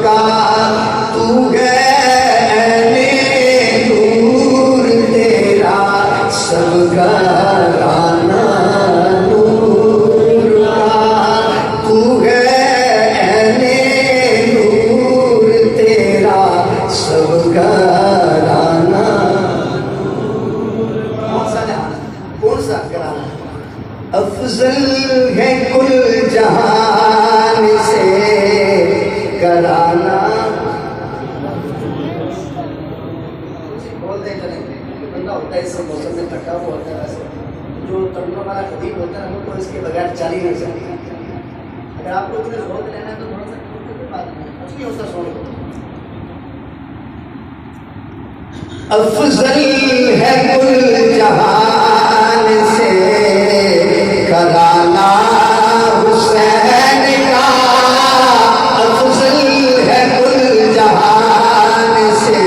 کا تو ہے نور تیرا سب گھرانہ نور کا تو ہے نور تیرا سب گھرانہ کون سا گھرانہ افضل ہے کل جہان سے گھرانہ بولتے چلیں بندہ ہوتا ہے اس موسم میں تھکا ہوا ہوتا ہے جو ترنوں والا خطیب ہوتا ہے وہ تو اس کے بغیر چل ہی نہیں سکتا اگر آپ لوگوں نے ذوق لینا ہے تو تھوڑا سا کوئی بات نہیں کچھ نہیں ہوتا سونے کو افضل ہے کل جہان سے گھرانہ حسین کا افضل ہے کل جہان سے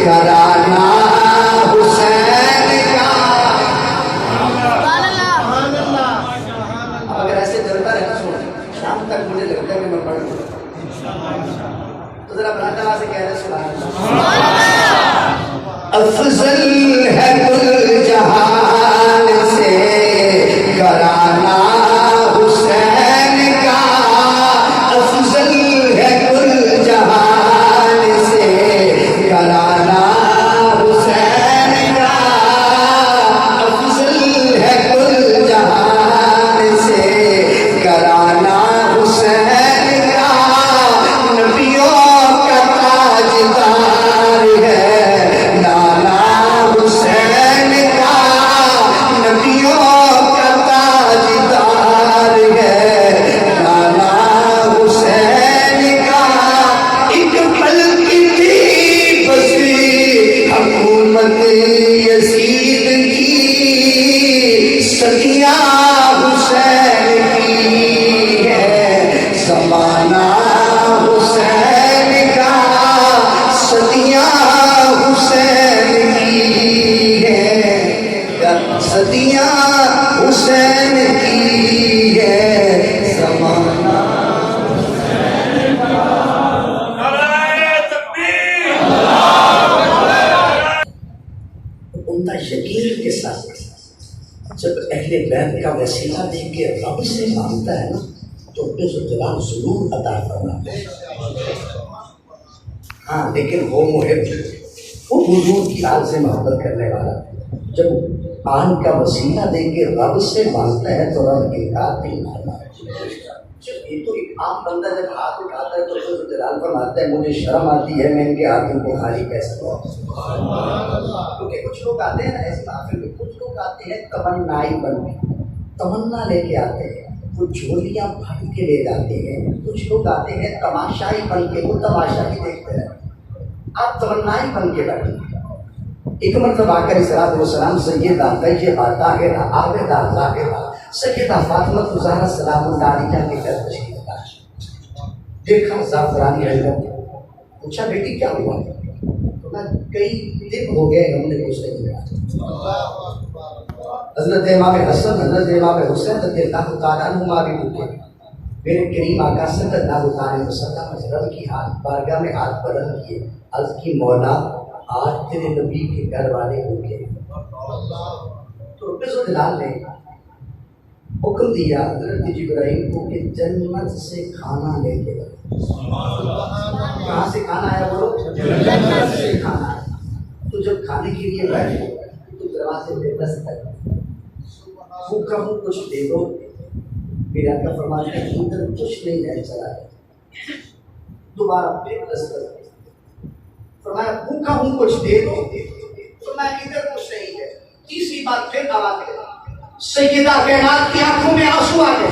گھرانہ حسین کا اگر ایسے چلتا رہتا سونا شام تک مجھے لگتا ہے کہ میں پڑھ لوں تو ذرا بنا تعالیٰ سے کہہ رہے سبحان اللہ افضل ہے کل جہان سے گھرانہ حسین کا افضل ہے کل جہان سے گھرانہ حسین کا افضل ہے کل جہان سے گھرانہ حسین کا نبیوں کا تاجدار ہے نانا حسین کا نبیوں کا تاجدار ہے نانا حسین کا ایک پل کی تھی بسی حکومت یزید کی صدیاں حسین کی ہے زمانہ حسین کا صدیاں حسین کی ہے صدیاں حسین کی ہے زمانہ عمدہ یقین کے ساتھ جب اہل بیت کا وسیلہ دے کے رب سے مانگتا ہے نا تو عز و جلال ضرور عطا فرماتا ہے ہاں لیکن وہ محب وہ حضور کی آل سے محبت کرنے والا جب آن کا وسیلہ دے کے رب سے مانگتا ہے تو رب انکار نہیں مانتا یہ تو ایک عام بندہ جب ہاتھ اٹھاتا ہے تو عز و جلال فرماتا ہے مجھے شرم آتی ہے میں ان کے ہاتھوں کو خالی کیسے دوں کیونکہ کچھ لوگ آتے ہیں نا ایسے محفل میں کچھ لوگ آتے ہیں تمنائی بن کے تمنا لے کے آتے ہیں وہ جھولیاں بھر کے لے جاتے ہیں کچھ لوگ آتے ہیں تماشائی بن کے وہ تماشا بھی دیکھتے ہیں آپ تمنائی بن کے بیٹھے ایک مرتبہ آ کر السلام سیدہ طیبہ طاہرہ عابدہ ظاہرہ سیدہ فاطمہ زہرا سلام اللہ علیہا کے گھر تشریف لائے دیکھا زعفرانی علم پوچھا بیٹی کیا ہوا کئی دن ہو گئے ہم نے کچھ نہیں کیا حضرت امام حسن حضرت امام حسین رضی اللہ تعالیٰ عنہما بھی بھوکے میرے کریم آقا صلی اللہ علیہ وسلم رب کی ہاتھ بارگاہ میں ہاتھ بلند کیے عرض کی مولا آج تیرے نبی کے گھر والے بھوکے تو رب الجلال نے حکم دیا حضرت جبرائیل کو کہ جنت سے کھانا لے کے کہاں سے کھانا آیا بولو جنت سے کھانا آیا تو جب کھانے کے لیے بیٹھے تو دروازے پہ دستک بھوکا ہوں کچھ دے دو میرا کا فرماتے ہیں ادھر کچھ نہیں ہے چلا ہے دوبارہ پھر دستک فرمایا بھوکا ہوں کچھ دے دو فرمایا ادھر کچھ نہیں ہے تیسری بار پھر آواز دے سیدہ کائنات کی آنکھوں میں آنسو آ گئے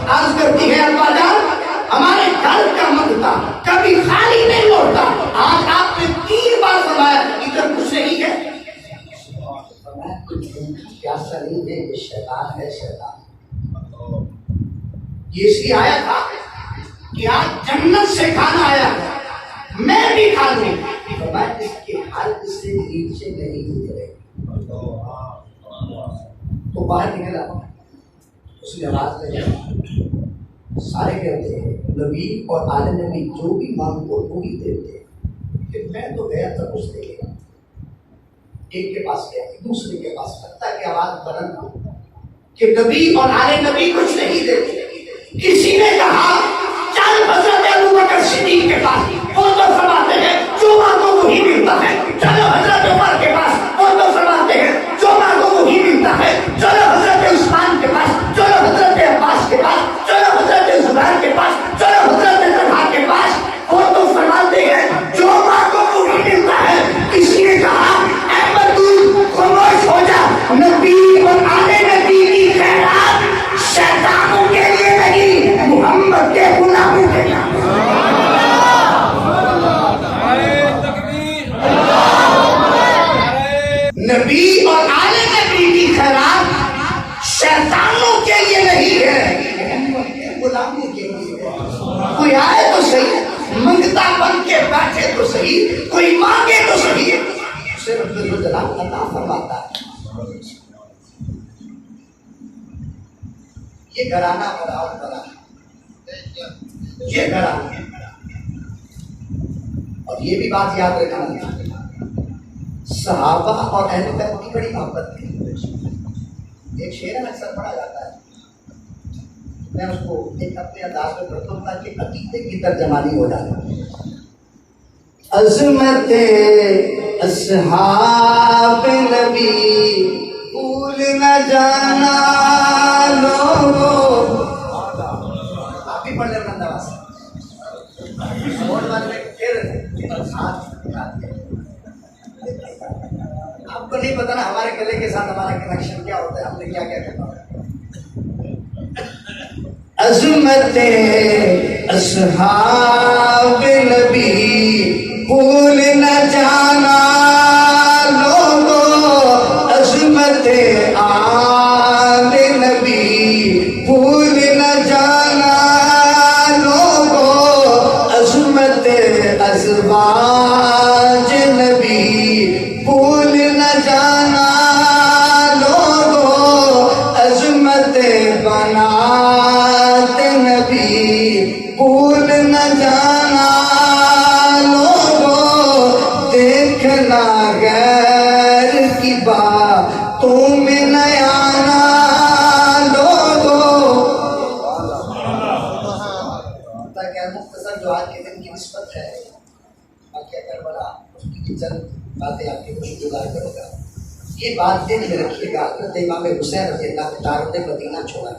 عرض کرتی ہے ابا جان ہمارے گھر کا منگتا کبھی خالی نہیں لوٹتا آج آپ نے 3 بار فرمایا ادھر کچھ نہیں ہے پیاسا نہیں ہے یہ شیطان ہے شیطان یہ اس لیے آیا تھا کہ آج جنت سے کھانا آیا میں بھی کھا لوں فرمایا اس کے حلق سے نیچے نہیں گزرے تو باہر نکلا اس نے آواز لگا سارے کہتے ہیں نبی اور آل نبی جو بھی مانگو وہی دیتے ہیں، کہ میں تو گیا تھا کچھ دے گا، ایک کے پاس گیا دوسرے کے پاس، حتیٰ کہ آواز بلند کہ نبی اور آل نبی کچھ نہیں دیتے۔ کسی نے کہا چل حضرت ابوبکر صدیق کے پاس، وہ تو فرماتے ہیں جو مانگو وہی ملتا ہے، چلو حضرت عمر کے پاس، وہ تو فرماتے ہیں جو مانگو وہی ملتا ہے، چلو حضرت عثمان کے پاس، چلو حضرت عباس کے پاس، چلو حضرت زبیر کے پاس، چلو حضرت طلحہ کے پاس، وہ تو فرماتے ہیں جو مانگو وہی ملتا ہے۔ کسی نے کہا احمد تو خاموش ہو جا، نبی اور آل نبی کی خیرات شیطانوں کے لیے نہیں، محمد کے غلاموں کے لیے۔ نبی اور آل نبی کی خیرات شیطانوں کے لیے نہیں ہے، محمد کے غلاموں کے لیے ہے۔ کوئی آئے تو صحیح، منگتا بن کے بیٹھے تو صحیح، کوئی مانگے تو صحیح، اسے رب الجلال عطا فرماتا ہے۔ یہ گھرانہ بڑا بڑا، یہ گھرانہ، اور یہ بھی بات یاد رکھنا، صحابہ اور اہل بیت کی بڑی محبت تھی۔ ایک شعر اکثر پڑھا جاتا ہے، میں اس کو ایک اپنے انداز میں پڑھتا ہوں تاکہ عقیدے کی ترجمانی ہو جائے۔ عظمت اصحاب نبی بھول نہ جانا لوگو، آپ بھی پڑھ لیں انداز آپ کو نہیں پتا نا ہمارے گلے کے ساتھ ہمارا کنیکشن کیا ہوتا ہے، ہم نے کیا کیا کرنا ہے۔ عظمت اصحاب نبی بھول نہ جانا لوگو، عظمت آل نبی بھول نہ جانا لوگو، عظمت ازواج نبی بھول نہ جانا لوگو، عظمت بنات نبی بھول نہ جانا لوگو، دیکھنا غیر کی باتوں میں نہ آنا لوگو۔ مختصر جو آج کے دن کی نسبت ہے، واقعہ کربلا، اس کی چند باتیں آپ کے خوش گزار کروں گا۔ یہ بات دل میں رکھیے گا، حضرت امام حسین رضی اللہ تعالیٰ نے مدینہ چھوڑا،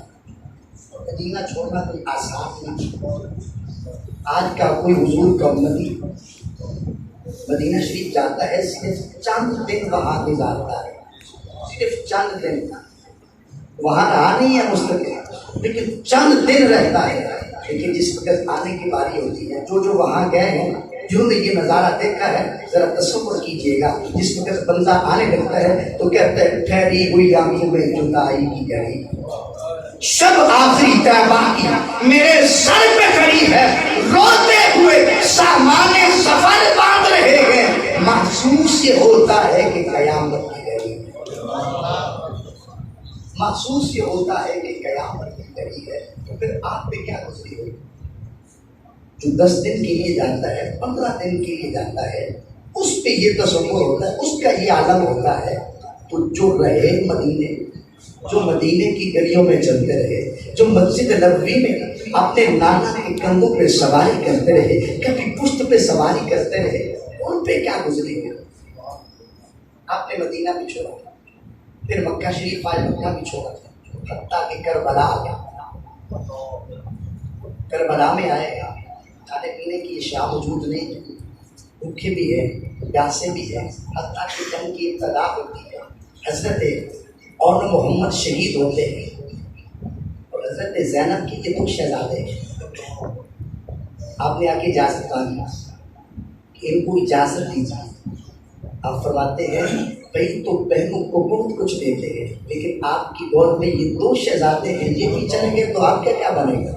مدینہ چھوڑنا کوئی آسان نہیں۔ آج کا کوئی حضور کا امتی مدینہ شریف جاتا ہے، صرف چند دن وہاں گزارتا ہے، صرف چند دن، وہاں رہا نہیں ہے مستقل، لیکن چند دن رہتا ہے۔ لیکن جس وقت آنے کی باری ہوتی ہے، جو وہاں گئے ہیں، جنہوں نے یہ نظارہ دیکھا ہے، ذرا تصور کیجئے گا، جس وقت بندہ آنے لگتا ہے تو کہتا ہے ٹھہری ہوئی آنکھوں میں جدائی کی گھڑی، شب آخری طیبہ کی میرے سر پہ کھڑی ہے، روتے ہوئے سامان سفر باندھ رہے ہیں، محسوس یہ ہوتا ہے کہ قیامت کی گھڑی، محسوس یہ ہوتا ہے کہ قیامت کی گھڑی ہے۔ تو پھر آپ پہ کیا گزری ہوئی؟ جو 10 دن کے لیے جاتا ہے، 15 دن کے لیے جاتا ہے، اس پہ یہ تصور ہوتا ہے، اس کا یہ عالم ہوتا ہے۔ تو جو رہے مدینے، جو مدینے کی گلیوں میں چلتے رہے، جو مسجد نبوی میں اپنے نانا کے کندھوں پہ سواری کرتے رہے، کبھی پشت پہ سواری کرتے رہے، ان پہ کیا گزری ہوئی؟ آپ نے مدینہ بھی چھوڑا، پھر مکہ شریف آئے، مکہ بھی چھوڑا، حتیٰ کہ کربلا آ گیا۔ کربلا میں آئے، کھانے پینے کی اشیاء موجود نہیں، بھوکے بھی ہے، پیاسے بھی ہے، حتیٰ کہ جنگ کی ابتدا ہوتی ہے، حضرت اور محمد شہید ہوتے ہیں، اور حضرت زینب کی یہ 2 شہزادے ہیں۔ آپ نے آ کے اجازت مانگی کہ ان کو اجازت دیجیے۔ آپ فرماتے ہیں بھائی تو بہنوں کو بہت کچھ دیتے ہیں، لیکن آپ کی گود میں یہ 2 شہزادے ہیں، یہ بھی چلیں گے تو آپ کا کیا بنے گا؟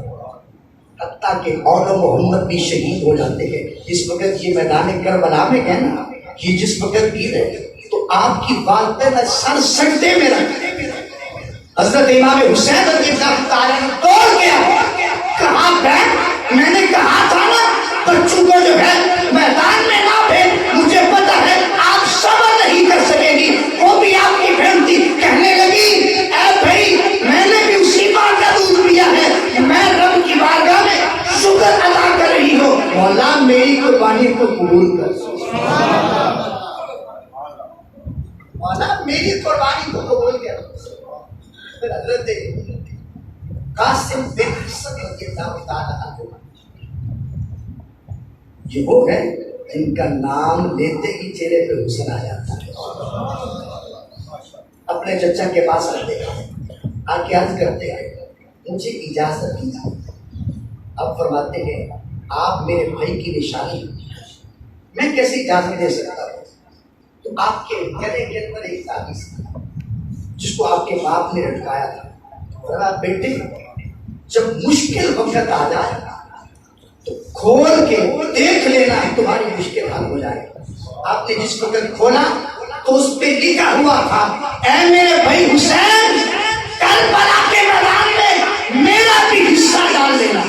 حتیٰ کہ اور محمد بھی شہید ہو جاتے ہیں۔ جس وقت یہ میدان کربلا میں گئے نا، یہ جس وقت گر ہے تو آپ کی والدہ سر سجدے میں رکھ، حضرت امام حسین رضی اللہ تعالیٰ عنہ دوڑ گیا، کہا بیٹھ، میں نے کہا تھا نا بچوں کو جو ہے میدان میں نہ بھیج، مجھے پتا ہے آپ صبر نہیں کر سکے گی۔ وہ بھی آپ کی بہن تھی، کہنے لگی اے بھائی میں نے بھی اسی ماں کا دودھ پیا ہے، میں رب کی بارگاہ میں شکر ادا کر رہی ہوں، مولا میری قربانی کو قبول کر، مولا میری قربانی کو قبول کر۔ پھر حضرت قاسم بن حسن رضی اللہ تعالیٰ عنہ یہ وہ ہے جن کا نام لیتے ہی چہرے پہ حسن آ جاتا ہے۔ اپنے چچا کے پاس آتے ہیں، آ کے عرض کرتے ہیں مجھے اجازت دیجیے۔ اب فرماتے ہیں آپ میرے بھائی کی نشانی، میں کیسے اجازت دے سکتا ہوں؟ تو آپ کے گلے کے اندر ایک تعویذ تھا جس کو آپ کے باپ نے لٹکایا تھا۔ بولا بیٹے جب مشکل وقت آ جائے تو کھول کے دیکھ لینا ہے، تمہاری مشکل حل ہو جائے۔ آپ نے جس وقت کھولا تو اس پہ لکھا ہوا تھا اے میرے بھائی حسین، کربلا کے میدان میں میرا بھی حصہ ڈال لینا،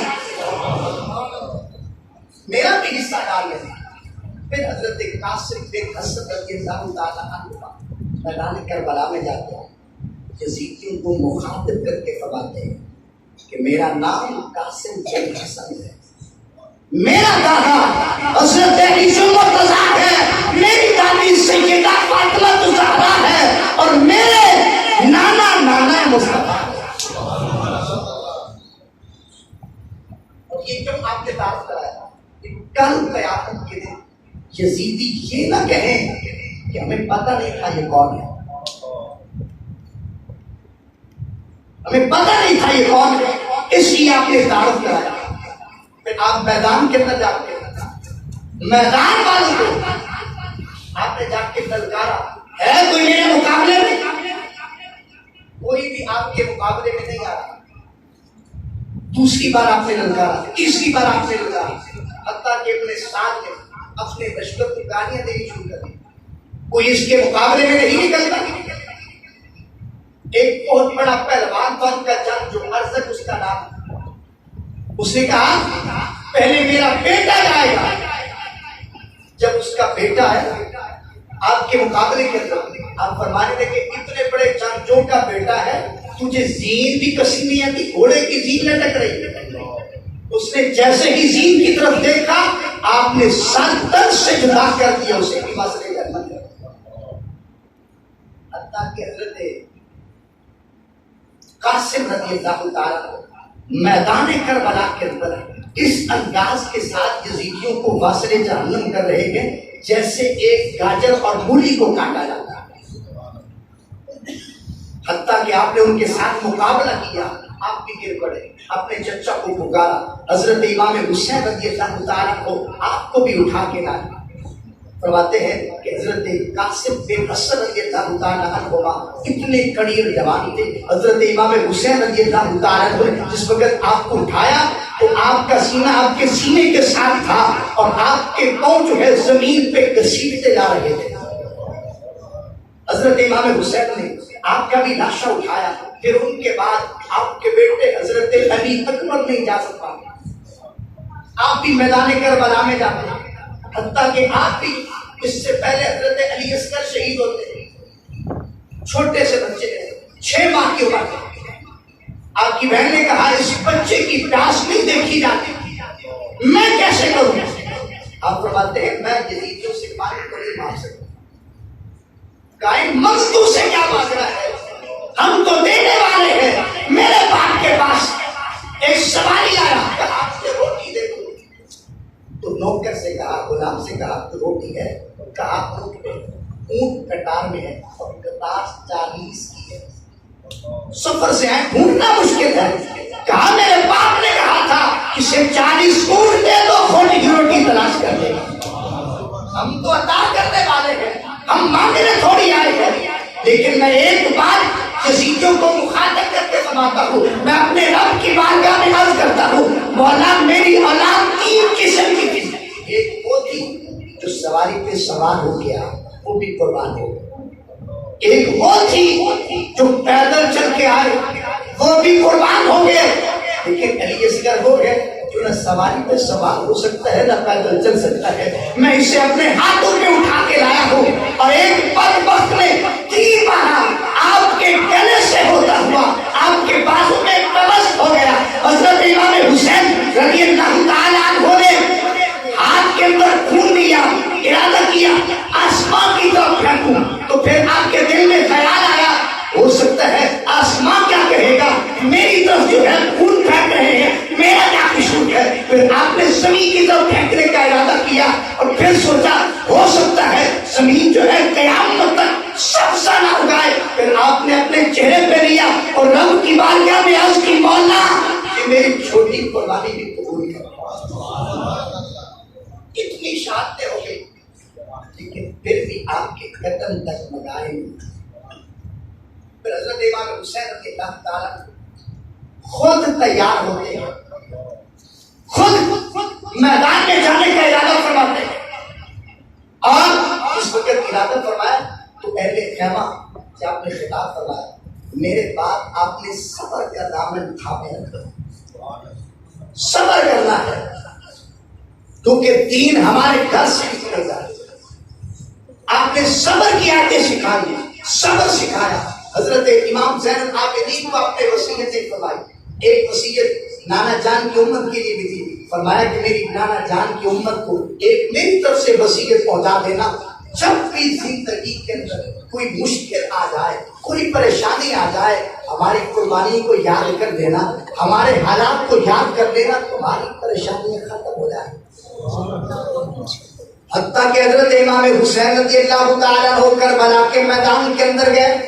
میرا بھی حصہ ڈال لینا۔ پھر حضرت قاسم بن حسن رضی اللہ تعالیٰ عنہ میدان کربلا میں جاتے ہیں، یزیدیوں کو مخاطب کر کے فرماتے ہیں کہ میرا نام قاسم بن حسن ہے، میرا دادا حضرت علی مرتضیٰ ہے، میری دادی سیدہ فاطمہ الزہرا ہے، اور میرے نانا نانا مصطفیٰ۔ اور یہ کیوں آپ نے تعارف کرایا کہ کل قیامت کے دن یزیدی یہ نہ کہیں کہ ہمیں پتہ نہیں تھا یہ کون ہے، ہمیں پتہ نہیں تھا یہ کون ہے، اس لیے آپ نے تعارف کرایا۔ پھر آپ میدان کے اندر جاتے ہیں، میدان والوں کو آپ نے جا کے للکارا، ہے کوئی میرے مقابلے میں؟ کوئی بھی آپ کے مقابلے میں نہیں آ رہا۔ دوسری بار آپ نے للکارا، تیسری بار آپ نے للکارا، حتیٰ کہ اپنے ساتھ میں اپنے بچوں کو گالیاں دینی شروع کر دی، کوئی اس کے مقابلے میں نہیں نکلتا۔ ایک بہت بڑا پہلوان تھا ان کا جنگ جو ارزق اس کا نام، اس نے کہا پہلے میرا بیٹا جائے گا۔ جب اس کا بیٹا ہے آپ کے مقابلے کے اندر، آپ فرمانے لگے کہ اتنے بڑے جنگجو کا بیٹا ہے، تجھے زین بھی کسی نہیں آتی، گھوڑے کی زین لٹک رہی۔ اس نے جیسے ہی زین کی طرف دیکھا آپ نے سر تن سے جدا کر دیا اسے، مسئلے کا حل کر دیا۔ حتیٰ کہ حضرت قاسم رضی اللہ تعالیٰ میدان کربلا کے اندر اس انداز کے ساتھ یزیدیوں کو واصل جہنم کر رہے ہیں جیسے ایک گاجر اور مولی کو کاٹا جاتا ہے۔ حتیٰ کہ آپ نے ان کے ساتھ مقابلہ کیا، آپ بھی گر پڑے، اپنے چچا کو پکارا، حضرت امام حسین رضی اللہ تعالیٰ کو آپ کو بھی اٹھا کے لائے۔ فرماتے ہیں کہ حضرت قاسم بن حسن رضی اللہ تعالیٰ عنہ اتنے کڑیر جوان تھے، حضرت امام حسین رضی اللہ تعالیٰ عنہ جس وقت آپ کو اٹھایا تو آپ کا سینہ آپ کے سینے کے ساتھ تھا اور آپ کے پاؤں جو ہے زمین پہ گھسیٹتے جا رہے تھے۔ حضرت امام حسین نے آپ کا بھی لاشا اٹھایا، پھر ان کے بعد آپ کے بیٹے حضرت علی اکبر نہیں جا سکتا، آپ بھی میدان کربلا میں جاتے ہیں۔ حتیٰ کہ آپ بھی اس سے پہلے حضرت علی اصغر شہید ہوتے ہیں، چھوٹے سے بچے ہیں، 6 ماہ کی عمر تھی۔ آپ کی بہن نے کہا اس بچے کی پیاس نہیں دیکھی جاتی، میں کیسے کروں؟ آپ فرماتے ہیں میں یزیدیوں سے پانی کو نہیں مانگ سکتا، قائم مزدور سے کیا مانگ رہا ہے، ہم تو دینے والے ہیں۔ میرے باپ کے پاس ایک سواری آیا، کہا آپ سے روٹی دے دو، تو نوکر سے کہا، غلام سے کہا تو روٹی ہے، کہا اونٹ قطار میں ہے اور قطار 40 کی ہے، سفر سے آئے ڈھونڈنا مشکل ہے۔ کہا میرے باپ نے کہا تھا اسے 40 اونٹ دے دو، کھوٹی کی روٹی تلاش کر دے گا۔ ہم تو عطا کرنے والے ہیں، ہم مانگنے تھوڑی آئے ہیں، لیکن میں ایک بار یزیدیوں کو مخاطب کر کے فرماتا ہوں، میں اپنے رب کی بارگاہ میں عرض کرتا ہوں مولا میری اولاد 3 قسم کی تھی، ایک وہ تھی جو سواری پہ سوار ہو گیا وہ بھی قربان ہو گیا، ایک وہ تھی جو پیدل چل کے آئے وہ بھی قربان ہو گئے، لیکن علی اصغر ہو گئے جو نہ سواری پہ سوار ہو سکتا ہے نہ پیدل چل سکتا ہے. میں اسے اپنے ہاتھوں میں اٹھا کے لایا ہوں اور ایک بدبخت نے تیر مارا آپ کے گلے سے ہوتا ہوا آپ کے بازو میں پیوست ہو گیا. حضرت امام حسین رضی اللہ تعالیٰ عنہ نے ہاتھ کے اندر خون لیا, ارادہ کیا آسمان کی طرف پھینکوں, تو پھر آپ کے دل میں خیال آیا ہو سکتا ہے آسمان کیا کہے گا, میری طرف جو ہے خون پھینک رہے ہیں, میرا کیا قصور ہے. پھر آپ نے زمین کی طرف پھینکنے کا ارادہ کیا اور پھر سوچا ہو سکتا ہے زمین جو ہے قیامت تک سبزہ نہ اگائے. پھر آپ نے اپنے چہرے پہ لیا اور رب کی بارگاہ میں عرض کی مولا کہ میری چھوٹی قربانی بھی قبول کر. اتنی شہادتیں ہو گئی لیکن پھر بھی آپ کے قدم تک مگائے نہیں. پھر حضرت امام حسین رضی اللہ تعالیٰ خود تیار ہوتے ہیں, خود میدان میں جانے کا ارادہ فرماتے ہیں. اور اس وقت ارادہ فرمایا تو اہل خیمہ سے آپ نے خطاب فرمایا, میرے بعد آپ نے صبر کا دامن تھامے رکھا, صبر کرنا ہے کیونکہ دین ہمارے گھر سے نکل جائے. آپ نے صبر کی آیتیں سکھائی, صبر سکھایا. حضرت امام زین العابدین کو اپنے وصیتیں فرمائی. ایک وصیت نانا جان کی امت کے لیے بھی تھی, فرمایا کہ میری نانا جان کی امت کو ایک میری طرف سے وصیت پہنچا دینا, جب بھی زندگی کے اندر کوئی مشکل آ جائے, کوئی پریشانی آ جائے, ہماری قربانی کو یاد کر دینا, ہمارے حالات کو یاد کر دینا, تمہاری پریشانیاں ختم ہو جائیں. حتیٰ کہ حضرت امام حسین رضی اللہ تعالیٰ ہو کربلا کے میدان کے اندر گئے.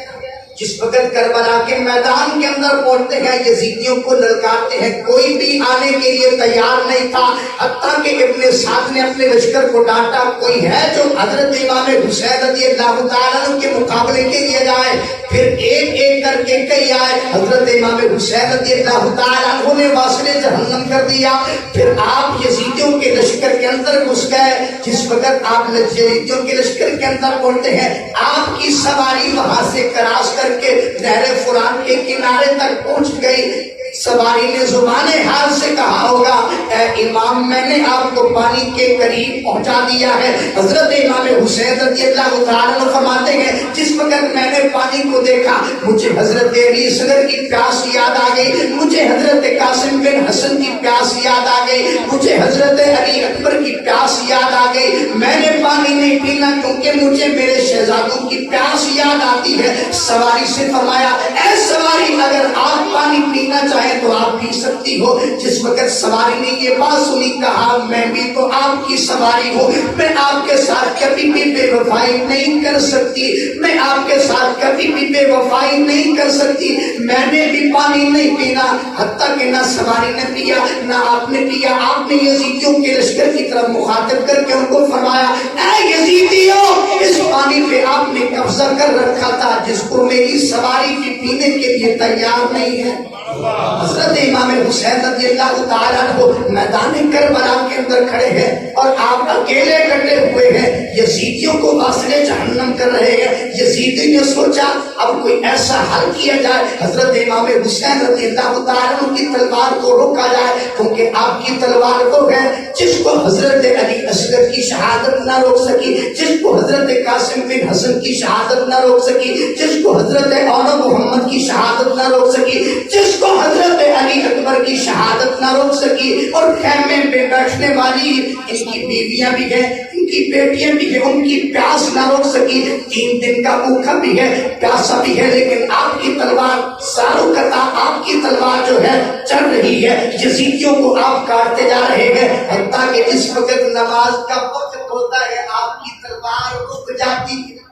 جس وقت کربلا کے میدان کے اندر پہنچتے ہیں یزیدیوں کو للکارتے ہیں, کوئی بھی آنے کے لیے تیار نہیں تھا. حتیٰ کہ ابن سعد نے اپنے لشکر کو ڈانٹا, کوئی ہے جو حضرت امام حسین رضی اللہ تعالیٰ کے مقابلے کے لیے جائے. پھر ایک ایک کر کے کئی آئے. حضرت امام حسین رضی اللہ تعالیٰ نے واصل جہنم کر دیا. پھر آپ یزیدیوں کے لشکر کے اندر گھس گئے. جس وقت آپ یزیدیوں کے لشکر کے اندر پہنچتے ہیں, آپ کی سواری وہاں سے کراس کر کے نہر فرات کے کنارے تک پہنچ گئی. سواری نے زبان حال سے کہا ہوگا اے امام میں نے آپ کو پانی کے قریب پہنچا دیا ہے. حضرت امام حسین رضی اللہ تعالیٰ فرماتے ہیں جس وقت میں نے پانی کو دیکھا مجھے حضرت علی اصغر کی پیاس یاد آ گئی, مجھے حضرت قاسم بن حسن کی پیاس یاد آ گئی, مجھے حضرت علی اکبر کی پیاس یاد آ گئی. میں نے پانی نہیں پینا کیونکہ مجھے میرے شہزادوں کی پیاس یاد آتی ہے. سواری سے فرمایا اے سواری اگر آپ پانی پینا چاہیں تو آپ پی سکتی ہو. جس وقت سواری نے یہ بات سنی کہا میں بھی تو آپ کی سواری ہوں, میں آپ کے ساتھ کبھی بھی بے وفائی نہیں کر سکتی, میں آپ کے ساتھ کبھی بھی بے وفائی نہیں کر سکتی. میں نے بھی پانی نہیں پینا. حتیٰ کہ نہ سواری نے پیا نہ آپ نے پیا. آپ نے یزیدیوں کے لشکر کی طرف مخاطب کر کے ان کو فرمایا اے یزیدیوں, اس پانی پہ آپ نے قبضہ کر رکھا تھا جس کو میری سواری بھی پینے کے لیے تیار نہیں ہے. حضرت امام حسین رضی اللہ تعالیٰ عنہ میدان کربلا کے اندر کھڑے ہیں اور آپ اکیلے ڈٹے ہوئے ہیں, یزیدیوں کو واصل جہنم کر رہے ہیں. یزیدی نے سوچا اب کوئی ایسا حل کیا جائے حضرت امام حسین رضی اللہ تعالیٰ عنہ کی تلوار کو روکا جائے, کیونکہ آپ کی تلوار وہ ہے جس کو حضرت علی اصغر کی شہادت نہ روک سکی, جس کو حضرت قاسم بن حسن کی شہادت نہ روک سکی, جس کو حضرت اول محمد کی شہادت نہ روک سکی, جس کو حضرت علی اکبر کی شہادت نہ روک سکی. اور خیمے پہ بیٹھنے والی ان کی بیویاں بھی ہیں, ان کی بیٹیاں بھی ہیں, ان کی پیاس نہ روک سکی. 3 دن کا بھوکا بھی ہے, پیاسا بھی ہے, لیکن آپ کی تلوار ساروں قطع آپ کی تلوار جو ہے چل رہی ہے. یزیدیوں کو آپ کاٹتے جا رہے ہیں. حتیٰ کہ جس وقت نماز کا وقت ہوتا ہے آپ کی تلوار رک جاتی ہے.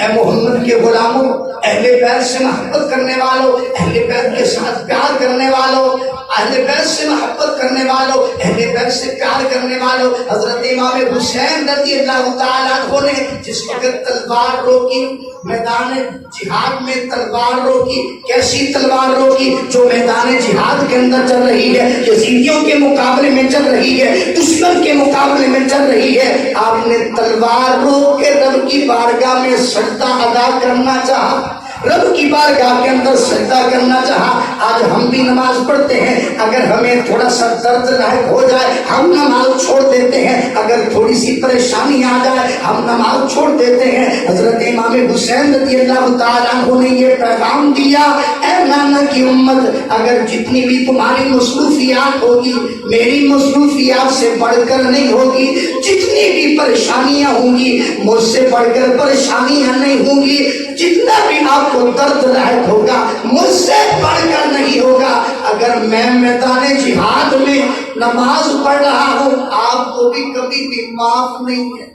اے محمد کے غلاموں, اہل بیت سے محبت کرنے والوں, اہل بیت کے ساتھ پیار کرنے والوں, اہل بیت سے محبت کرنے والوں, اہل بیت سے پیار کرنے والوں, حضرت امام حسین رضی اللہ تعالیٰ عنہ نے جس وقت تلوار روکی, میدان جہاد میں تلوار روکی. کیسی تلوار روکی؟ جو میدان جہاد کے اندر چل رہی ہے, یزیدیوں کے مقابلے میں چل رہی ہے, دشمن کے مقابلے میں چل رہی ہے. آپ نے تلوار روک کے رب کی بارگاہ میں سجدہ ادا کرنا چاہا. رب کی بارگاہ کے اندر سجدہ کرنا چاہا. آج ہم بھی نماز پڑھتے ہیں, اگر ہمیں تھوڑا سا درد لاحق ہو جائے ہم نماز چھوڑ دیتے ہیں, اگر تھوڑی سی پریشانی آ جائے ہم نماز چھوڑ دیتے ہیں. حضرت امام حسین رضی اللہ تعالیٰ عنہ نے یہ پیغام دیا, اے نانا کی امت, اگر جتنی بھی تمہاری مصروفیات ہوگی میری مصروفیات سے بڑھ کر نہیں ہوگی, جتنی بھی پریشانیاں ہوں گی مجھ سے بڑھ کر پریشانیاں نہیں ہوں گی, جتنا بھی آپ کو درد لاحق ہوگا مجھ سے بڑھ کر نہیں ہوگا. اگر میں میدان جہاد میں نماز پڑھ رہا ہوں آپ کو بھی کبھی بھی معاف نہیں ہے.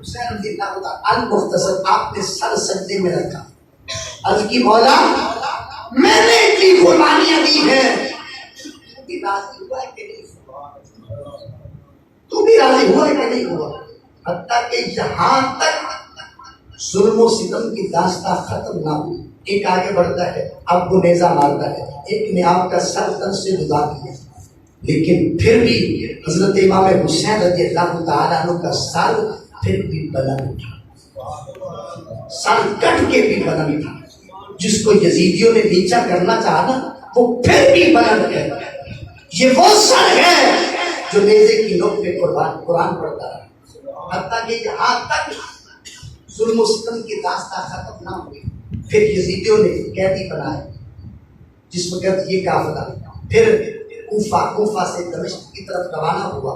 حسین رضی اللہ تعالیٰ مختصر آپ نے سر سجدے میں رکھا, عرض کی مولا میں نے اتنی قربانیاں دی ہیں, تو بھی راضی ہوا ہے کہ نہیں ہوا, تو بھی راضی ہوا ہے کہ نہیں ہوا. حتیٰ کہ یہاں تک ظلم و ستم کی داستان ختم نہ ہوئی. ایک آگے بڑھتا ہے, آپ کو نیزہ مارتا ہے, ایک نے آپ کا سر تن سے جدا کیا, لیکن پھر بھی حضرت امام حسین رضی اللہ تعالیٰ عنہ کا سر پھر بھی بلند تھا, سر کٹ کے بھی بلند تھا. جس کو یزیدیوں نے نیچا کرنا چاہا نا وہ پھر بھی بلند ہے. یہ وہ سر ہے جو نیزے کی نوک پہ قرآن پڑھتا رہا. حتیٰ کہ یہاں تک ظلم و ستم کی داستان ختم نہ ہوئی, پھر یزیدیوں نے قیدی بنائے. جس وقت یہ قافلہ پھر کوفہ سے دمشق کی طرف روانہ ہوا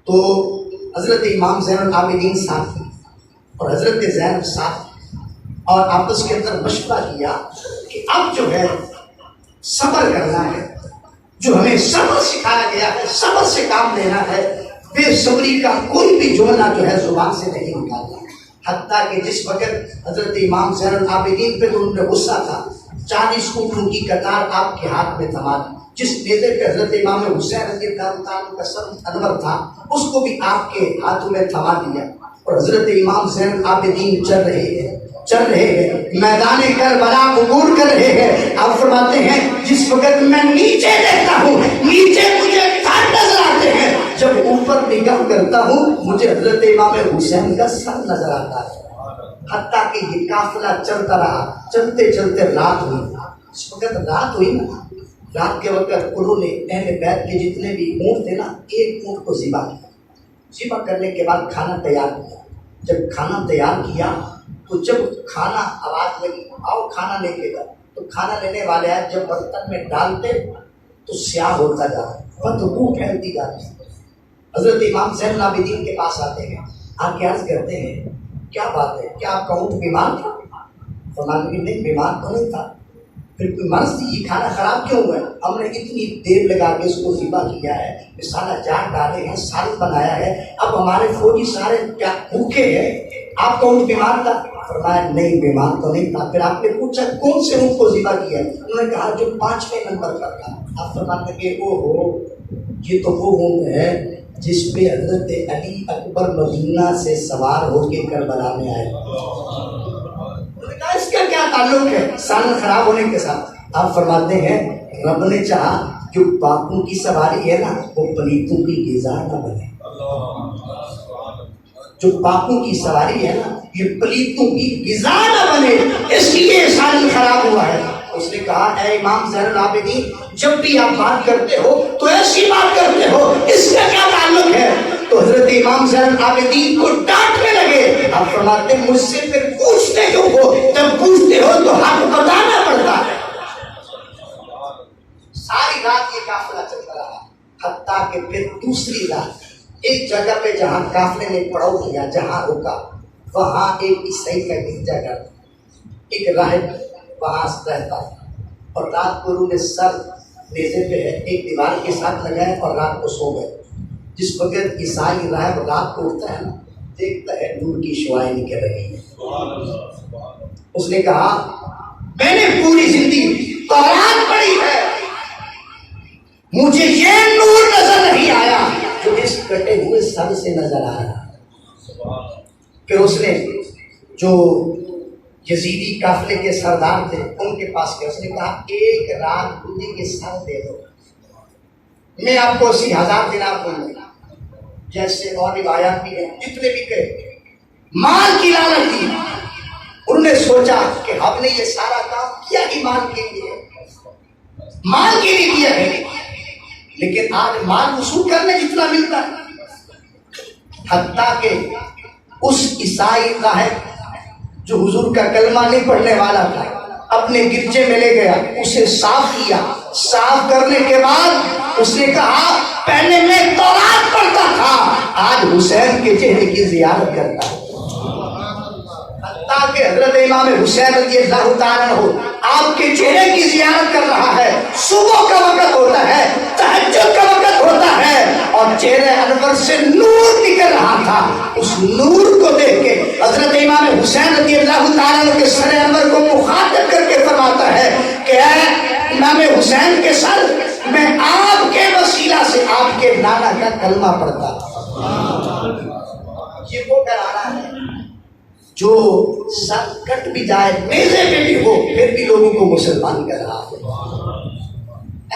تو حضرت امام زین العابدین ساتھ تھے اور حضرت زینب ساتھ تھے, اور آپس کے اندر مشورہ کیا کہ اب جو ہے صبر کرنا ہے, جو ہمیں صبر سکھایا گیا ہے صبر سے کام لینا ہے, بے صبری کا کوئی بھی جملہ جو ہے زبان سے نہیں نکالنا. حتیٰ کہ جس وقت حضرت امام زین العابدین پہ تو ان میں غصہ تھا, 40 اونٹوں کی قطار آپ کے ہاتھ میں تھما دی. جس نیزے پہ حضرت امام حسین رضی اللہ تعالیٰ کا سر انور تھا اس کو بھی آپ کے ہاتھوں میں تھما دیا, اور حضرت امام زین العابدین چل رہے ہیں میدان کربلا عبور کر رہے ہیں. آپ فرماتے ہیں جس وقت میں نیچے دیکھتا ہوں نیچے مجھے تھر نظر آتے ہیں, جب اوپر نگاہ کرتا ہوں مجھے حضرت امام حسین کا سر نظر آتا ہے. حتیٰ کہ یہ قافلہ چلتا رہا, چلتے چلتے رات ہوئی. اس وقت رات ہوئی نا, رات کے وقت انہوں نے اہل بیت کے جتنے بھی اونٹ تھے نا ایک اونٹ کو ذبح کیا. ذبح کرنے کے بعد کھانا تیار کیا. جب کھانا تیار کیا تو جب کھانا آواز لگی آؤ کھانا لے کے جاؤ, تو کھانا لینے والے آئے, جب برتن میں ڈالتے تو سیاہ ہوتا جاتا, بدبو پھیلتی جاتی. حضرت امام زین العابدین کے پاس آتے ہیں, آ کے عرض کرتے ہیں کیا بات ہے, کیا آپ کا اونٹ بیمار تھا؟ فرماتے کہ نہیں بیمار تو نہیں تھا, پھر کوئی مرض تھی, یہ کھانا خراب کیوں ہوا ہے؟ ہم نے اتنی دیر لگا کے اس کو ذبح کیا ہے, مسالہ جات ڈالے ہیں, سالن بنایا ہے, اب ہمارے فوجی سارے کیا بھوکے ہیں, آپ کا اونٹ بیمار تھا؟ فرمایا نہیں بیمار تو نہیں تھا. پھر آپ نے پوچھا کون سے اونٹ کو ذبح کیا ہے؟ انہوں نے کہا جو 5ویں نمبر پر تھا. آپ فرماتے کہ او ہو یہ تو وہ اونٹ ہے جس پہ حضرت علی اکبر مدینہ سے سوار ہو کے کربلا میں آئے. اس کا کیا تعلق ہے سالن خراب ہونے کے ساتھ؟ آپ فرماتے ہیں رب نے چاہا جو پاکوں کی سواری ہے نا وہ پلیتوں کی غذا نہ بنے. جو پاکوں کی سواری ہے نا یہ پلیتوں کی غذا نہ بنے, اس لیے سالن خراب ہوا ہے. اس نے کہا اے امام زین العابدین جب بھی آپ بات کرتے ہو تو ایسی بات کرتے ہو, اس کا کیا تعلق ہے؟ تو حضرت امام زین العابدین کو ڈانٹنے لگے. آپ فرماتے مجھ سے پھر پوچھتے کیوں ہو, جب پوچھتے ہو تو حق بتانا پڑتا ہے. ساری رات یہ قافلہ چلتا رہا, حتیٰ کہ پھر دوسری رات ایک جگہ پہ جہاں قافلے نے پڑاؤ کیا, جہاں رکا وہاں ایک عیسائی کا گرجا گھر, ایک راہب وہاں رہتا ہے, اور رات کو انہوں نے سر نیزے پہ ایک دیوار کے ساتھ لگائے اور رات کو سو گئے. جس وقت عیسائی راہب رات کو اٹھتا ہے نا دیکھتا ہے نور کی شعائیں نکل رہی ہیں. اس نے کہا میں نے پوری زندگی تورات پڑھی ہے, مجھے یہ نور نظر نہیں آیا جو اس کٹے ہوئے سر سے نظر آ رہا. پھر اس نے جو یزیدی قافلے کے سردار تھے ان کے پاس گیا, اس نے کہا ایک رات مجھے یہ سر دے دو, میں آپ کو 80,000 دینار دوں گا. جیسے اور روایات بھی ہیں جتنے بھی کہے مال کی لالچ دی, انہوں نے سوچا کہ ہم نے یہ سارا کام کیا ہی مال کے لیے، مال کے لیے کیا ہے، لیکن آج مال وصول کرنے جتنا ملتا ہے، حتیٰ کہ اس عیسائی راہب جو حضور کا کلمہ نہیں پڑھنے والا تھا اپنے گرجے میں لے گیا، اسے صاف کیا، صاف کرنے کے بعد اس نے کہا پہلے میں تورات پڑھتا تھا، آج حسین کے چہرے کی زیارت کرتا ہوں۔ حتیٰ کہ حضرت امام حسین رضی اللہ تعالیٰ عنہ آپ کے چہرے کی زیارت کر رہا ہے، صبح کا وقت ہوتا ہے، تہجد کا وقت ہوتا ہے، اور چہرے انور سے نور نکل رہا تھا۔ اس نور کو دیکھ کے حضرت امام حسین رضی اللہ تعالیٰ عنہ کے سر انور کو مخاطب کر کے فرماتا ہے کہ اے امام حسین کے سر، میں آپ کے وسیلہ سے آپ کے نانا کا کلمہ پڑھتا ہوں۔ یہ وہ گھرانہ ہے جو سر کٹ بھی جائے، نیزے پہ بھی ہو، پھر بھی لوگوں کو مسلمان کر رہا ہے۔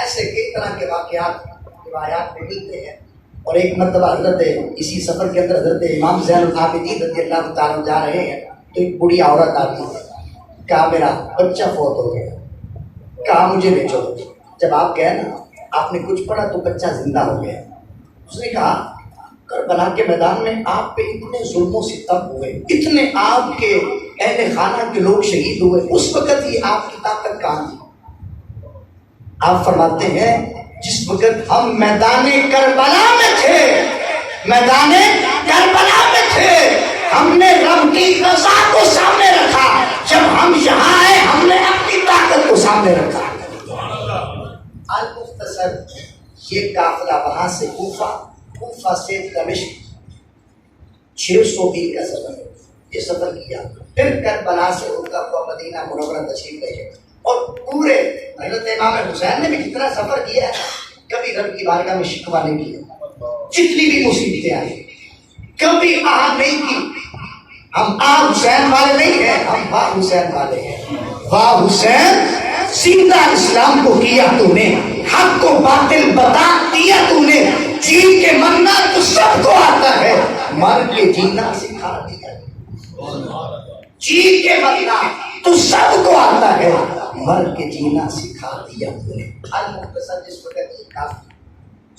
ایسے کئی طرح کے واقعات روایات میں ملتے ہیں۔ اور ایک مرتبہ حضرت اسی سفر کے اندر حضرت امام زین العابدین رضی اللہ تعالیٰ جا رہے ہیں تو ایک بڑی عورت آتی ہے، کہا میرا بچہ فوت ہو گیا، کہا مجھے بیچو۔ جب آپ گئے نا، آپ نے کچھ پڑھا تو بچہ زندہ ہو گیا۔ اس نے کہا کربلا کے میدان میں آپ پہ اتنے ظلم و ستم ہوئے، اتنے آپ کے اہل خانہ کے لوگ شہید ہوئے، اس وقت یہ آپ کی طاقت کہاں تھی؟ آپ فرماتے ہیں جس وقت ہم میدان کربلا میں تھے، میدان کربلا میں تھے، ہم نے رب کی رضا کو سامنے رکھا، جب ہم یہاں آئے ہم نے اپنی طاقت کو سامنے رکھا۔ المختصر یہ قافلہ وہاں سے کوفہ سے دمشق 600 میل کا سفر ہے، یہ سفر کیا، پھر کربلا سے ہوتا ہوا مدینہ منورہ تشریف لے گئے۔ اور پورے حضرت امام حسین نے بھی جتنا سفر کیا ہے کبھی رب کی بارگاہ میں شکوہ نہیں کیا، جتنی بھی مصیبتیں آئی کبھی آہ نہیں کی۔ ہم آ حسین والے نہیں ہیں، ہم واہ حسین والے ہیں۔ واہ حسین، زندہ اسلام کو کیا تو نے، حق کو باطل بتا دیا تو نے، جی کے مرنا تو سب کو آتا ہے، مر کے جینا سکھا دیا۔ جی کے مرنا تو سب کو آتا ہے، مر کے جینا سکھا دیا تو نے۔ المختصر جس وقت کافی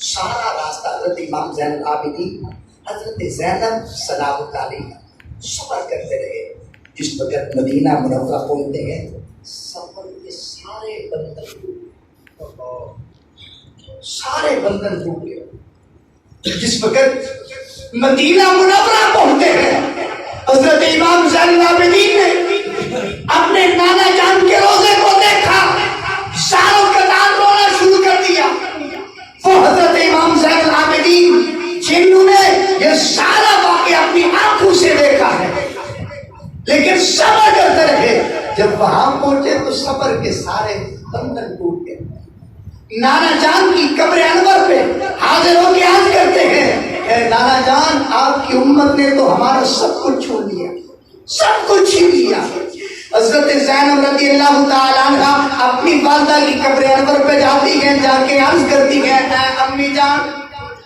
سارا راستہ حضرت امام زین العابدین حضرت زینب سلام اللہ علیہ سفر کرتے رہے۔ جس وقت مدینہ منورہ پہنچتے ہیں سفر کے سارے بندھن ٹوٹ گئے۔ جس وقت مدینہ منورہ پہنچتے ہیں حضرت امام زین العابدین نے اپنے نانا جان کے روزے کو دیکھا، ساروں قطار رونا شروع کر دیا۔ وہ حضرت امام زین العابدین جنہوں نے یہ سارا واقعہ اپنی آنکھوں سے دیکھا ہے لیکن صبر کرتے رہے، جب وہاں پہنچے تو صبر کے سارے بندھن ٹوٹ گئے۔ نانا جان کی قبر انور پہ حاضر ہو کے عرض کرتے ہیں اے نانا جان، آپ کی امت نے تو ہمارا سب کچھ چھوڑ لیا، سب کچھ چھین لیا۔ حضرت زینب رضی اللہ تعالیٰ عنہ اپنی والدہ کی قبر انور پہ جاتی ہیں، جا کے عرض کرتی ہیں اے امی جان،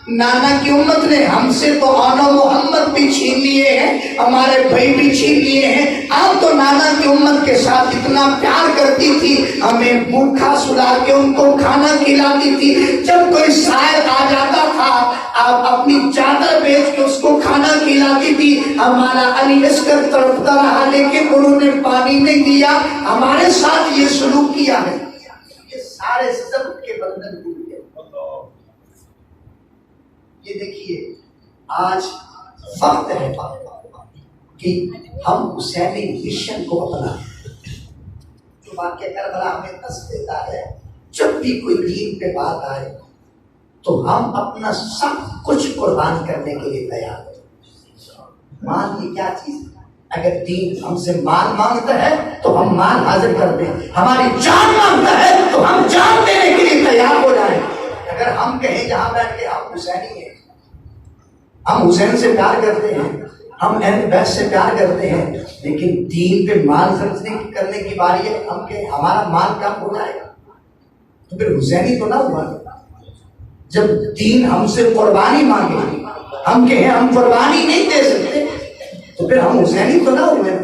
نانا کی امت نے ہم سے تو آن و محمد بھی چھین لیے ہیں، ہمارے بھائی بھی چھین لیے ہیں، آپ تو نانا کی امت کے ساتھ اتنا پیار کرتی تھی، ہمیں بھوکا سلا کے ان کو کھانا کھلاتی تھی، جب کوئی سائل آ جاتا تھا آپ اپنی چادر بیچ کے اس کو کھانا کھلاتی تھی، ہمارا علی عسکر تڑپتا رہا لیکن انہوں نے پانی نہیں دیا، ہمارے ساتھ یہ سلوک کیا ہے۔ یہ سارے سب کے بندھن ٹوٹ گئے۔ یہ دیکھیے آج وقت ہے کہ ہم حسینی مشن کو اپنا، جو واقعہ کربلا ہمیں دس دیتا ہے، جب بھی کوئی دین پہ بات آئے تو ہم اپنا سب کچھ قربان کرنے کے لیے تیار ہیں۔ مال یہ کیا چیز ہے؟ اگر دین ہم سے مال مانگتا ہے تو ہم مال حاضر کر دیں، ہماری جان مانگتا ہے تو ہم جان دینے کے لیے تیار ہو جائیں۔ اگر ہم کہیں جہاں بیٹھ کے ہم حسینی ہیں، ہم حسین سے پیار کرتے ہیں، ہم اہل بیت سے پیار کرتے ہیں، لیکن دین پہ مال خرچ کرنے کی باری ہے، ہم کہ ہمارا مال کم ہو جائے گا تو پھر حسینی تو نہ ہوا۔ جب دین ہم سے قربانی مانگے، ہم کہیں ہم قربانی نہیں دے سکتے تو پھر ہم حسینی تو نہ ہوئے۔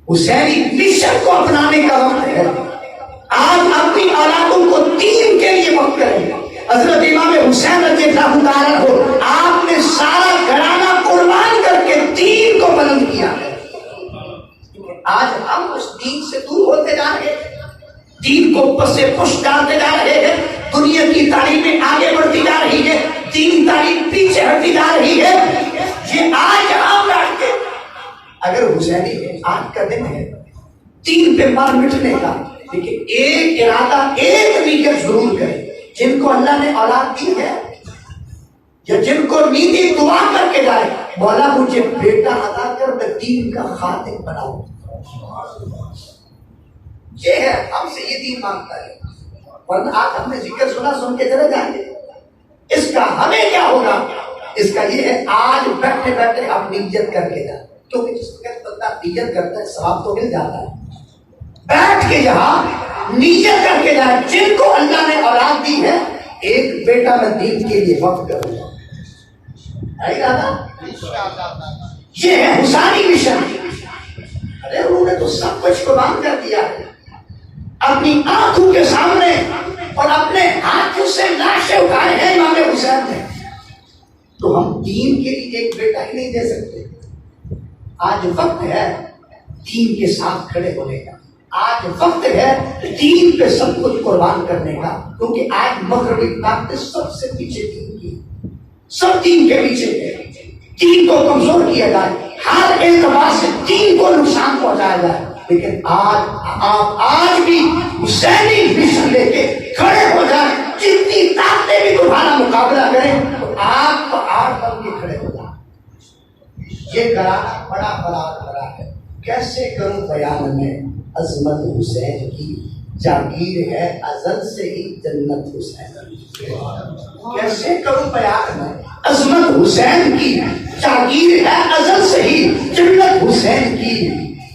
حسینی مشن کو اپنانے کا وقت ہے. آپ اپنی اولادوں کو دین کے لیے وقت کریں. حضرت امام حسین رضی اللہ تعالیٰ کو آپ نے سارا گھرانہ قربان کر کے دین کو بلند کیا ہے. آج ہم اس دین سے دور ہوتے جا رہے ہیں, دین کو پس پش ڈالتے جا رہے ہیں. دنیا کی تعلیمیں آگے بڑھتی جا رہی ہے, دینی تعلیم پیچھے ہٹتی جا رہی ہے. یہ آج ہم بیٹھ کے اگر حسینی ہے, آج کا دن ہے دین پہ مار مٹنے کا, لیکن ایک ارادہ ایک نیت ضرور کرے. جن کو اللہ نے اولاد دی ہے یا جن کو نیتی دعا کر کے جائے, مولا مجھے بیٹا عطا کر میں دین کا خادم بناؤں. یہ ہے, ہم سے یہ دین مانگتا ہے. ورنہ آج ہم نے ذکر سنا, سن کے چلے جائیں گے. اس کا ہمیں کیا ہوگا؟ اس کا یہ ہے آج بیٹھے بیٹھے ہم نیت کر کے جائیں, کیونکہ جس وقت بندہ نیت کرتا ہے ثواب تو مل جاتا ہے. بیٹھ کے یہاں نیت کر کے جائے, جن کو اللہ نے اولاد دی ہے, ایک بیٹا میں دین کے لیے وقت کروں گا. یہ ہے حسینی مشن. ارے انہوں نے تو سب کچھ قربان کر دیا ہے اپنی آنکھوں کے سامنے, اور اپنے ہاتھوں سے لاشیں اٹھائے ہیں امام حسین نے. تو ہم دین کے لیے ایک بیٹا ہی نہیں دے سکتے. آج وقت ہے دین کے ساتھ کھڑے ہونے کا. آج وقت ہے دین پہ سب کچھ قربان کرنے کا, کیونکہ آج مغربی طاقت سب سے پیچھے دین کی, سب دین کے پیچھے ہے. دین کو کمزور کیا جائے, ہر اعتبار سے دین کو نقصان پہنچایا جائے. لیکن آپ آج بھی حسینی مشن لے کے کھڑے ہو جائیں. جتنی طاقتیں بھی تمہارا مقابلہ کریں تو آپ تو آٹھ بن کے کھڑے ہو جائیں. یہ گھرانہ بڑا بڑا ہے. کیسے کروں بیان میں عظمت حسین کی, جاگیر ہے ازل سے ہی جنت حسین. کیسے کروں بیان میں عظمت حسین کی, جاگیر ہے ازل سے ہی جنت حسین کی.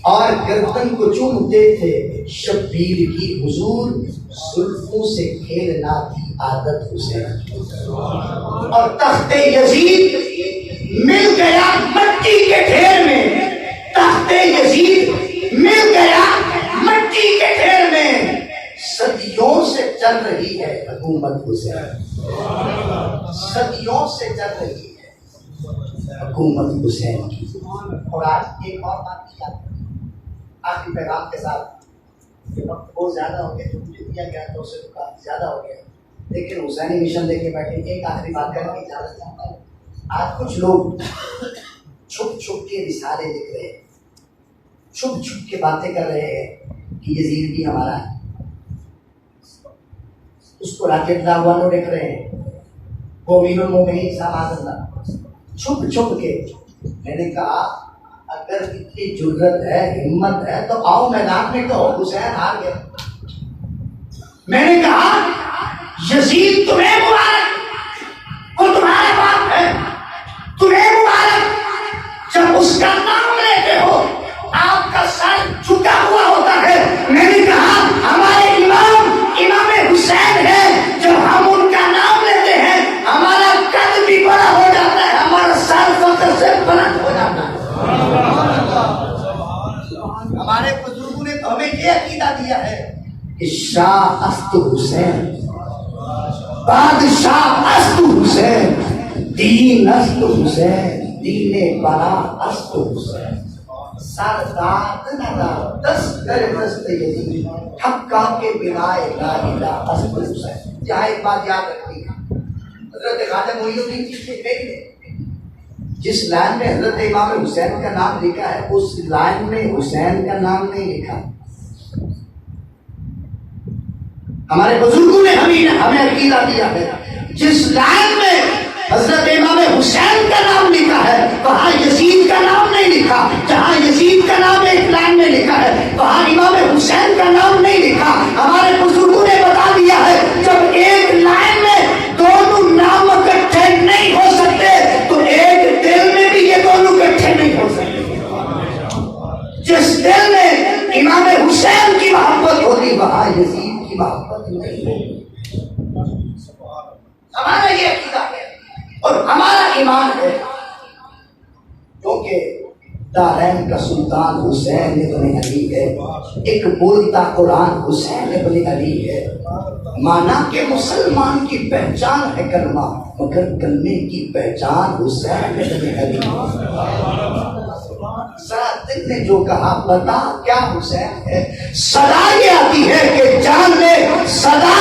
اور گردن کو چومتے تھے شبیر کی حضور, زلفوں سے کھیلنا تھی عادت حسین کی. اور تخت یزید مل گیا مٹی کے ڈھیر میں, تخت یزید مل گیا مٹی کے ڈھیر میں. صدیوں سے چل رہی ہے حکومت حسین, صدیوں سے چل رہی ہے حکومت حسین کی. اور آج ایک اور بات کی جاتی ہے آخری پیغام کے ساتھ. وقت بہت زیادہ ہو گیا, جو مجھے دیا گیا تو اس سے کافی زیادہ ہو گیا, لیکن حسینی مشن لے کے بیٹھے. ایک آخری بات کرنے کی اجازت چاہتا ہوں. آج کچھ لوگ چھپ چھپ کے رسالے لکھ رہے ہیں, چھپ چھپ کے باتیں کر رہے ہیں کہ یزید بھی ہمارا ہے, اس کو راکٹ لاوانو لکھ رہے ہیں, وہ امیر المومنین صاحب اللہ, چھپ چھپ کے. میں نے کہا اگر اتنی جرت ہے, ہمت ہے, تو آؤ میدان میں کہو حسین ہار گیا. میں نے کہا یزید تمہیں مبارک, وہ تمہارا باپ ہے, تمہیں مبارک. جب اس کا نام لیتے ہو آپ کا سر جھکا ہوا ہوتا ہے. میں نے کہا ہمارے امام امام حسین ہے, جب ہم ان کا نام لیتے ہیں ہمارا قد بھی بڑا ہو جاتا ہے, ہمارا سر فخر سے بلند ہو جاتا ہے. ہمارے بزرگوں نے تو ہمیں یہ عقیدہ دیا ہے کہ شاہ است حسین, بادشاہ است حسین, دین است حسین, دین بنا است حسین, سردار نظر دست کر دست یزید, حقا کے بنائے لا الہ است حسین. یہاں ایک بات یاد رکھنی ہے, حضرت خواجہ معین الدین چشتی دیکھ لیں, جس لائن میں حضرت امام حسین کا نام لکھا ہے اس لائن میں حسین کا نام نہیں لکھا. ہمارے بزرگوں نے ہمیں عقیدہ دیا ہے, جس لائن میں حضرت امام حسین کا نام لکھا ہے وہاں یزید کا نام نہیں لکھا. جہاں یزید کا نام ایک لائن میں لکھا ہے وہاں امام حسین کا نام نہیں لکھا. ہمارے بزرگوں نے بتا دیا ہے جب ایک لائن میں دونوں نام اکٹھے نہیں ہو سکتے تو ایک دل میں بھی یہ دونوں اکٹھے نہیں ہو سکتے. جس دل میں امام حسین کی محبت ہوگی وہاں یزید کی محبت نہیں ہوگی. ہمارا یہ عقیدہ ہے اور ہمارا ایمان ہے, کیونکہ دارین کا سلطان حسین ابن علی ہے، ایک بولتا قرآن حسین ابن علی ہے۔ مانا کہ مسلمان کی پہچان ہے کلمہ، مگر کلمے کی پہچان حسین ابن علی۔ ذرا دل نے جو کہا بتا کیا حسین ہے؟ صدا یہ آتی ہے کہ جان لے، صدا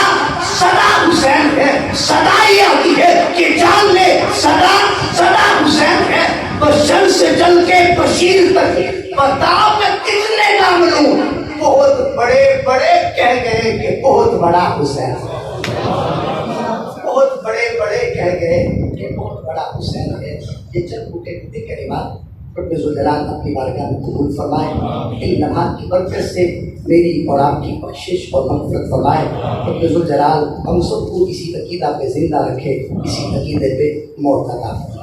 حسین ہے، صدا یہ آتی ہے کہ جان لے، صدا حسین ہے۔ بشر سے جل کے بشیر تک بتا میں کتنے نام لوں، بہت بڑے بڑے کہہ گئے کہ بہت بڑا حسین ہے، بہت بڑے بڑے کہہ گئے کہ بہت بڑا حسین ہے۔ یہ چند بوٹے بوٹے کلمات رب ذوالجلال اپنی بارگاہ میں قبول فرمائے، ان لمحات کی برکت سے میری اور آپ کی بخشش اور مغفرت فرمائے۔ رب ذوالجلال ہم سب کو اسی عقیدہ پہ زندہ رکھے، اسی عقیدے پہ موت عطا فرمائے۔